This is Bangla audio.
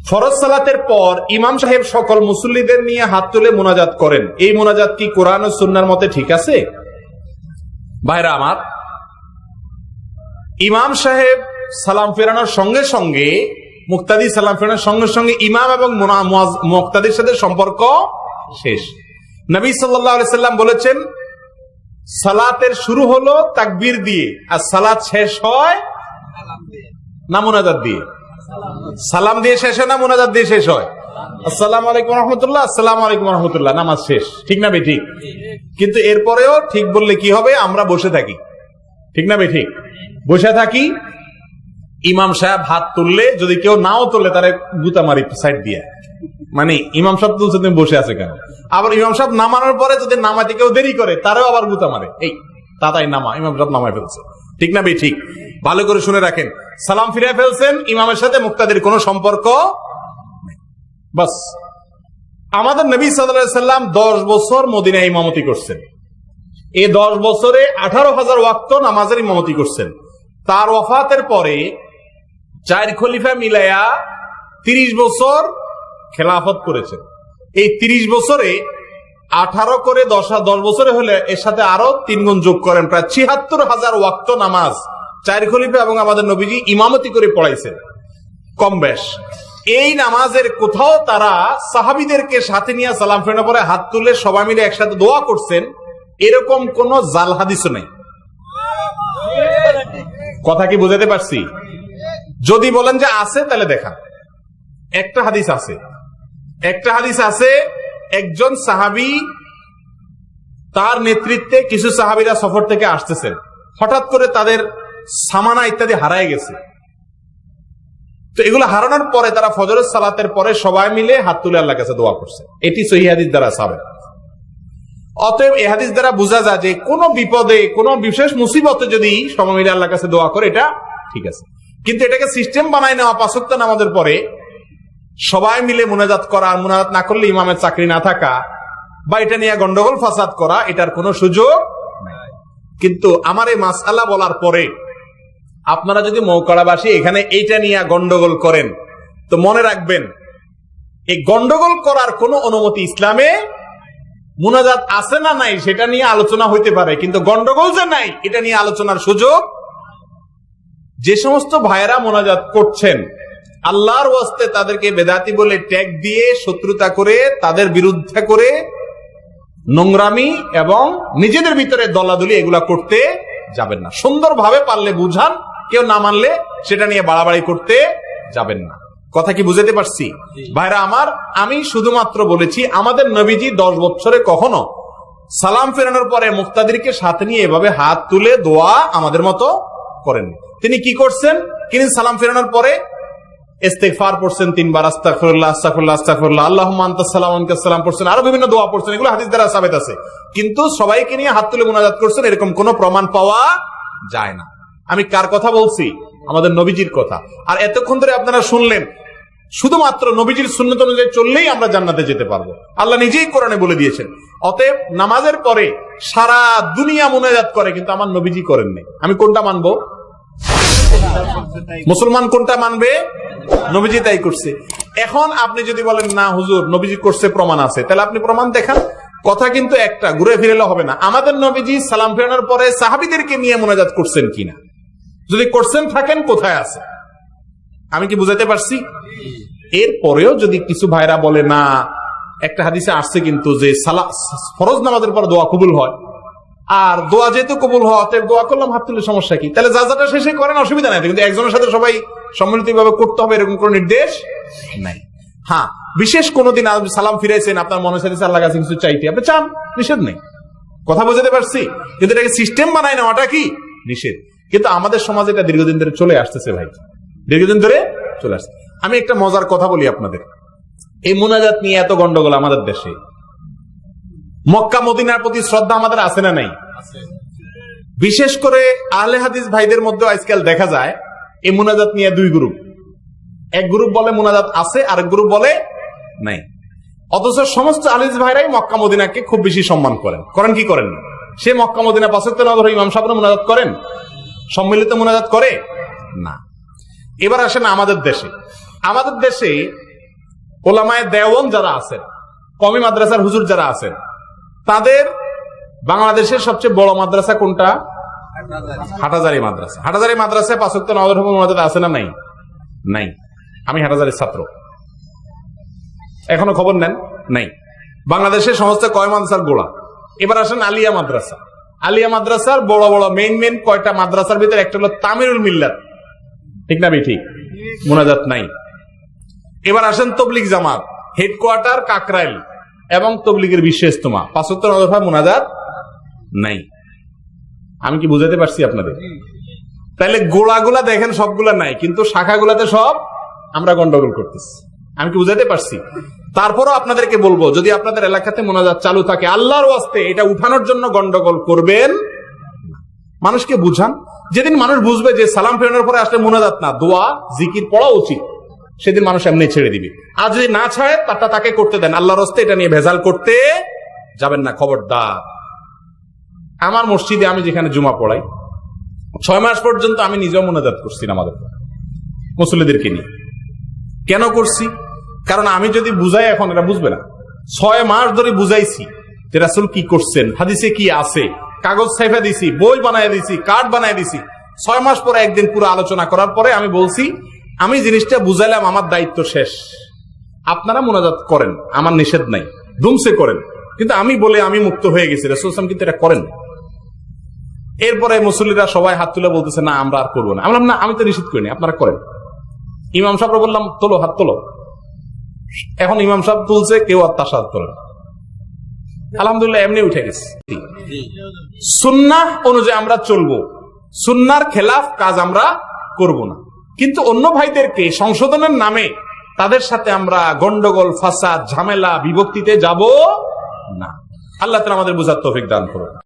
ফরজ সালাতের পর ইমাম সাহেব সকল মুসল্লিদের নিয়ে হাত তুলে মোনাজাত করেন, এই মোনাজাত কি কোরআন ও সুন্নাহর মতে ঠিক আছে? ভাইরা আমার, ইমাম সাহেব সালাম ফেরানোর সঙ্গে সঙ্গে, মুক্তাদি সালাম ফেরানোর সঙ্গে সঙ্গে ইমাম এবং মুক্তাদির সাথে সম্পর্ক শেষ। নবী সাল্লাল্লাহু আলাইহি সাল্লাম বলেছেন, সালাতের শুরু হলো তাকবীর দিয়ে, আর সালাত শেষ হয় না মোনাজাত দিয়ে? সালাম দিয়ে শেষ হয় না মোনাজাত দিয়ে শেষ হয়? আসসালামু আলাইকুম ওয়া রাহমাতুল্লাহ, আসসালামু আলাইকুম ওয়া রাহমাতুল্লাহ, নামাজ শেষ। ঠিক না বেঠিক? কিন্তু এরপরেও ঠিক বললে কি হবে? আমরা বসে থাকি। ঠিক না বেঠিক? বসে থাকি। ইমাম সাহেব হাত তুললে যদি কেউ নাও তোলে তারে গুতা মারি সাইড দিয়ে, মানে ইমাম সাহেব তুলছে তুমি বসে আছে কেন? আবার ইমাম সাহেব নামানোর পরে যদি নামাতে কেউ দেরি করে তারও আবার গুতা মারে, এই তাতাই নামা, ইমাম সাহেব নামায় ফেলছে। ঠিক না বেঠিক? ভালো করে শুনে রাখেন, সালাম ফিরে ফেলছেন, ইমামের সাথে মুক্তাদির কোনো সম্পর্ক নেই। বাস। আমাদের নবী সাল্লাল্লাহু আলাইহি সাল্লাম 10 বছর মদিনায় ইমামতি করছেন। এই 10 বছরে 18,000 ওয়াক্ত নামাজের ইমামতি করছেন। তার ওয়াফাতের পরে 4 খলিফা মিলায়া 30 বছর খেলাফত করেছেন। এই 30 বছরে 18 করে 10 বছরে হলে এর সাথে আরো 3 গুণ যোগ করেন, প্রায় 76,000 ওয়াক্ত নামাজ 4 খলিফা এবং আমাদের নবীজি ইমামতি করে পড়াইছেন, কম বেশ। এই নামাজের কোথাও তারা সাহাবীদেরকে সাথে নিয়ে সালাম ফেরানোর পরে হাত তুলে সবাই মিলে একসাথে দোয়া করছেন, এরকম কোন জাল হাদিসও নেই। কথা কি বুঝাতে পারছি? যদি বলেন যে আছে তাহলে দেখান। একটা হাদিস আছে, একজন সাহাবী, তার নেতৃত্বে কিছু সাহাবীরা সফর থেকে আসতেছেন, হঠাৎ করে তাদের সামানা ইত্যাদি হারায় গেছে। তো এগুলো হারানোর পরে তারা ফজরের সালাতের পরে সবাই মিলে হাত তুলে আল্লাহর কাছে দোয়া করছে। এটি সহিহ হাদিস দ্বারা সাবেত। অতএব এই হাদিস দ্বারা বোঝা যায় যে কোন বিপদে, কোন বিশেষ মুসিবতে যদি সবাই মিলে আল্লাহর কাছে দোয়া করে এটা ঠিক আছে। কিন্তু এটাকে সিস্টেম বানায় নেওয়া, 5 ওয়াক্ত নামাজের পরে সবাই মিলে মুনাজাত করা, আর মুনাজাত না করলে ইমামের চাকরি না থাকা, বা এটা নিয়ে গন্ডগোল ফাসাদ করা, এটার কোনো সুযোগ নাই। কিন্তু আমার এই মাসআলা বলার পরে আপনারা যদি মৌকাড়াবাসী এখানে এইটা নিয়ে গন্ডগোল করেন, তো মনে রাখবেন এই গন্ডগোল করার কোনো অনুমতি ইসলামে, মুনাজাত আছে না নাই সেটা নিয়ে আলোচনা হইতে পারে, কিন্তু গন্ডগোল যে নাই এটা নিয়ে আলোচনার সুযোগ। যে সমস্ত ভাইয়েরা মুনাজাত করছেন, আল্লাহর ওয়াস্তে তাদেরকে বেদাতি বলে ট্যাগ দিয়ে শত্রুতা করে, তাদের বিরুদ্ধে করে নোংরামি এবং নিজেদের ভিতরে দলাদলি এগুলা করতে যাবেন না। সুন্দরভাবে পারলে বুঝান, কেউ না মানলে সেটা নিয়ে বাড়াবাড়ি করতে যাবেন না। কথা কি বুঝাতে পারছি? ভাইরা আমার, আমি শুধুমাত্র বলেছি আমাদের নবীজি 10 বছরে কখনো সালাম ফেরানোর পরে মুক্তাদিরকে সাথে নিয়ে এভাবে হাত তুলে দোয়া আমাদের মতো করেননি। তিনি কি করছেন? তিনি সালাম ফেরানোর পরে ইস্তিগফার পড়ছেন 3 বার, আস্তাগফিরুল্লাহ আস্তাগফিরুল্লাহ আস্তাগফিরুল্লাহ, আল্লাহুম্মা আনতাস সালাম ওয়া মিনকাস সালাম পড়ছেন, আরো বিভিন্ন দোয়া পড়ছেন, এগুলো হাদিস দ্বারা সাবিত আছে। কিন্তু সবাইকে নিয়ে হাত তুলে মুনাজাত করছেন এরকম কোনো প্রমাণ পাওয়া যায় না। আমি কার কথা বলছি? আমাদের নবীজির কথা। আর এতক্ষণ ধরে আপনারা শুনলেন শুধুমাত্র নবীজির সুন্নত অনুযায়ী চললেই আমরা জান্নাতে যেতে পারবো, আল্লাহ নিজেই কোরআনে বলে দিয়েছেন। অতএব নামাজের পরে সারা দুনিয়া মুনাজাত করে, কিন্তু আমার নবীজি করেননি। আমি কোনটা মানবো? মুসলমান কোনটা মানবে? নবীজি তাই করছে। এখন আপনি যদি বলেন না হুজুর নবীজি করছে, প্রমাণ আছে, তাহলে আপনি প্রমাণ দেখান। কথা কিন্তু একটা, ঘুরে ফিরেলে হবে না। আমাদের নবীজি সালাম ফেরানোর পরে সাহাবীদেরকে নিয়ে মুনাজাত করছেন কিনা, যদি করছেন থাকেন কোথায় আছে? আমি কি বুঝাতে পারছি? এরপরেও যদি কিছু ভাইরা বলে না, একটা হাদিসে আসছে কিন্তু যে ফরজ নামাজের পর দোয়া কবুল হয়, আর দোয়া যেহেতু কবুল হয় অতএব দোয়া করলাম হাত তুলে সমস্যা কি? তাহলে যাটা শেষে করেন, অসুবিধা নাই, কিন্তু একজনের সাথে সবাই সম্মিলিত ভাবে করতে হবে এরকম কোন নির্দেশ নাই। হ্যাঁ, বিশেষ কোনদিন সালাম ফিরাইছেন, আপনার মনে চাইছে আল্লাহর কাছে কিছু চাইতে, আপনি চান, নিষেধ নেই। কথা বুঝতে পারছি? কিন্তু এটাকে সিস্টেম বানায় নেওয়াটা কি নিষেধ। কিন্তু আমাদের সমাজে এটা দীর্ঘদিন ধরে চলে আসতেছে ভাই, দীর্ঘদিন ধরে চলে আসছে। আমি একটা মজার কথা বলি আপনাদের, এই মুনাজাত নিয়ে এত গন্ডগোল আমাদের দেশে। মক্কা মদিনার প্রতি শ্রদ্ধা আমাদের আছে না নাই? বিশেষ করে আহলে হাদিস ভাইদের মধ্যে আজকাল দেখা যায় এই মুনাজাত নিয়ে 2 গ্রুপ। এক গ্রুপ বলে মুনাজাত আছে, আরেক গ্রুপ বলে নাই। অথচ সমস্ত আহলে হাদিস ভাইরাই মক্কা মদিনাকে খুব বেশি সম্মান করেন। করেন কি করেন না? সে মক্কা মদিনা 5 ওয়াক্ত নামাজ ইমাম সাহেবরা মুনাজাত করেন, সম্মিলিত মুনাজাত করে না। এবার আসেন আমাদের দেশে। আমাদের দেশে ওলামায়ে দেওয়ান যারা আছেন, কওমি মাদ্রাসার হুজুর যারা আছেন, তাদের বাংলাদেশের সবচেয়ে বড় মাদ্রাসা কোনটা? হাটহাজারী মাদ্রাসা। হাটহাজারী মাদ্রাসায় 5 ওয়াক্ত নামাজের হুকুম মোনাজাত আছে না নাই? নাই। আমি হাটহাজারীর ছাত্র, এখনো খবর নেন নাই। বাংলাদেশের সমস্ত কয় মাদ্রাসার গোড়া। এবার আসেন আলিয়া মাদ্রাসা। আলিয়া মাদ্রাসার বড় বড় মেইন কয়টা মাদ্রাসার ভিতরে একটা হলো তামিরুল মিল্লাত, ঠিক না? ঠিক, মোনাজাত নাই। এবার আসেন তবলিগ জামাত, হেডকোয়ার্টার কাকরাইল এবং তবলিগের বিশ্ব ইজতেমা, 5 ওয়াক্ত নামাজের মোনাজাত নাই। আমি কি বুঝাতে পারছি আপনাদের? তাহলে গোড়াগুলা দেখেন সবগুলা নাই, কিন্তু শাখাগুলাতে সব আমরা গন্ডগোল করতেছি। আমি কি বুঝাতে পারছি? তারপরও আপনাদেরকে বলবো, যদি আপনাদের এলাকাতে মোনাজাত চালু থাকে, আল্লাহর ওয়াস্তে এটা উঠানোর জন্য গন্ডগোল করবেন। মানুষকে বুঝান। যেদিন মানুষ বুঝবে যে সালাম ফেরানোর পরে আসলে মোনাজাত না, দোয়া জিকির পড়া উচিত, সেদিন মানুষ এমনি ছেড়ে দিবে। আর যদি না ছাড়ে, তারটা তাকে করতে দেন। আল্লাহর ওয়াস্তে এটা নিয়ে ভেজাল করতে যাবেন না, খবরদার। আমার মসজিদে আমি যেখানে জুমা পড়াই, 6 মাস পর্যন্ত আমি নিজেও মোনাজাত করছি আমাদের মুসল্লিদেরকে নিয়ে। কেন করছি? কারণ আমি যদি বুঝাই, এখন এটা বুঝবে না। 6 মাস ধরে বুঝাইছি যে রাসূল কি করছেন, হাদিসে কি আছে, কাগজ ছাইফা দিছি, বই বানায় দিছি, কার্ড বানায় দিছি। 6 মাস পরে একদিন পুরো আলোচনা করার পরে আমি বলছি, আমি জিনিসটা বুঝাইলাম, আমার দায়িত্ব শেষ। আপনারা মোনাজাত করেন, আমার নিষেধ নাই, দুমসে করেন, কিন্তু আমি বলে আমি মুক্ত হয়ে গেছি, রাসূল সাল্লাল্লাহু আলাইহি ওয়াসাল্লাম কিন্তু এটা করেন। এরপরে মুসল্লিরা সবাই হাত তুলে বলতেছে, না আমরা আর করবো না। আমি বললাম, না, আমি তো নিষেধ করিনি, আপনারা করেন। ইমাম সাহেবরা বললাম, তোলো, হাত তোলো। এখন ইমাম সাহেব তুলছে, কেউ আর তার সাথে তোলে। আলহামদুলিল্লাহ, এমনি উঠে গেছে। সুন্নাহ অনুযায়ী আমরা চলবো, সুন্নাহর খেলাফ কাজ আমরা করব না। কিন্তু অন্য ভাইদেরকে সংশোধনের নামে তাদের সাথে আমরা গন্ডগোল, ফাসাদ, ঝামেলা, বিভক্তিতে যাব না। আল্লাহ তাআলা আমাদের বুঝার তৌফিক দান করুন।